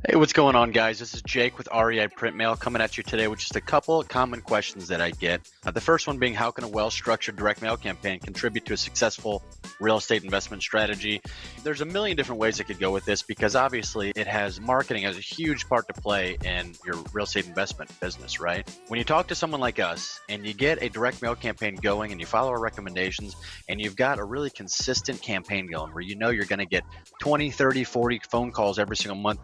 Hey, what's going on, guys? This is Jake with REIPrintMail coming at you today with just a couple of common questions that I get. The first one being, how can a well-structured direct mail campaign contribute to a successful real estate investment strategy? There's a million different ways it could go with this because obviously marketing has a huge part to play in your real estate investment business, right? When you talk to someone like us and you get a direct mail campaign going and you follow our recommendations and you've got a really consistent campaign going where you know you're going to get 20, 30, 40 phone calls every single month,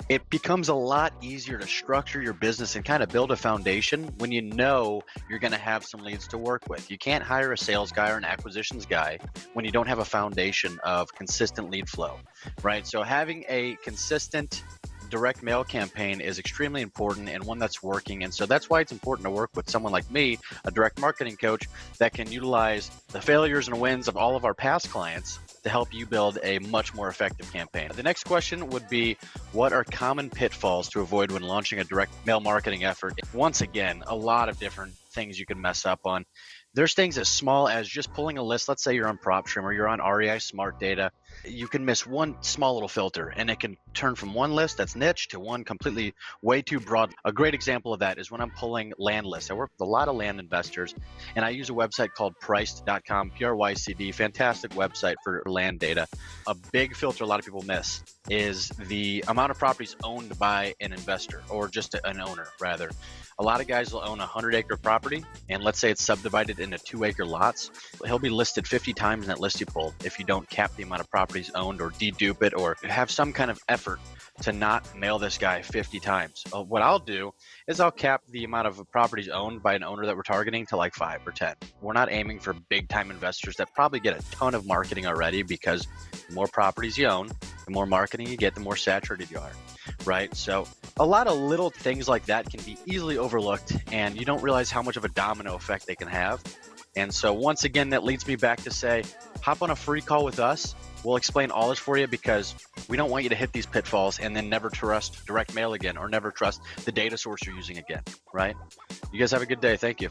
it becomes a lot easier to structure your business and kind of build a foundation when you know you're going to have some leads to work with. You can't hire a sales guy or an acquisitions guy when you don't have a foundation of consistent lead flow, right? So having a consistent direct mail campaign is extremely important and one that's working. And so that's why it's important to work with someone like me, a direct marketing coach that can utilize the failures and wins of all of our past clients to help you build a much more effective campaign. The next question would be, what are common pitfalls to avoid when launching a direct mail marketing effort? Once again, a lot of different things you can mess up on. There's things as small as just pulling a list. Let's say you're on PropStream or you're on REI Smart Data. You can miss one small little filter and it can turn from one list that's niche to one completely way too broad. A great example of that is when I'm pulling land lists. I work with a lot of land investors and I use a website called priced.com, PRYCD, fantastic website for land data. A big filter a lot of people miss is the amount of properties owned by an investor or just an owner rather. A lot of guys will own a 100-acre property, and let's say it's subdivided into 2-acre lots. He'll be listed 50 times in that list you pulled if you don't cap the amount of properties owned or dedupe it or have some kind of effort to not mail this guy 50 times. What I'll do is I'll cap the amount of properties owned by an owner that we're targeting to like 5 or 10. We're not aiming for big-time investors that probably get a ton of marketing already because the more properties you own, the more marketing you get, the more saturated you are, right? So a lot of little things like that can be easily overlooked and you don't realize how much of a domino effect they can have. And so once again, that leads me back to say, hop on a free call with us. We'll explain all this for you because we don't want you to hit these pitfalls and then never trust direct mail again or never trust the data source you're using again, right? You guys have a good day. Thank you.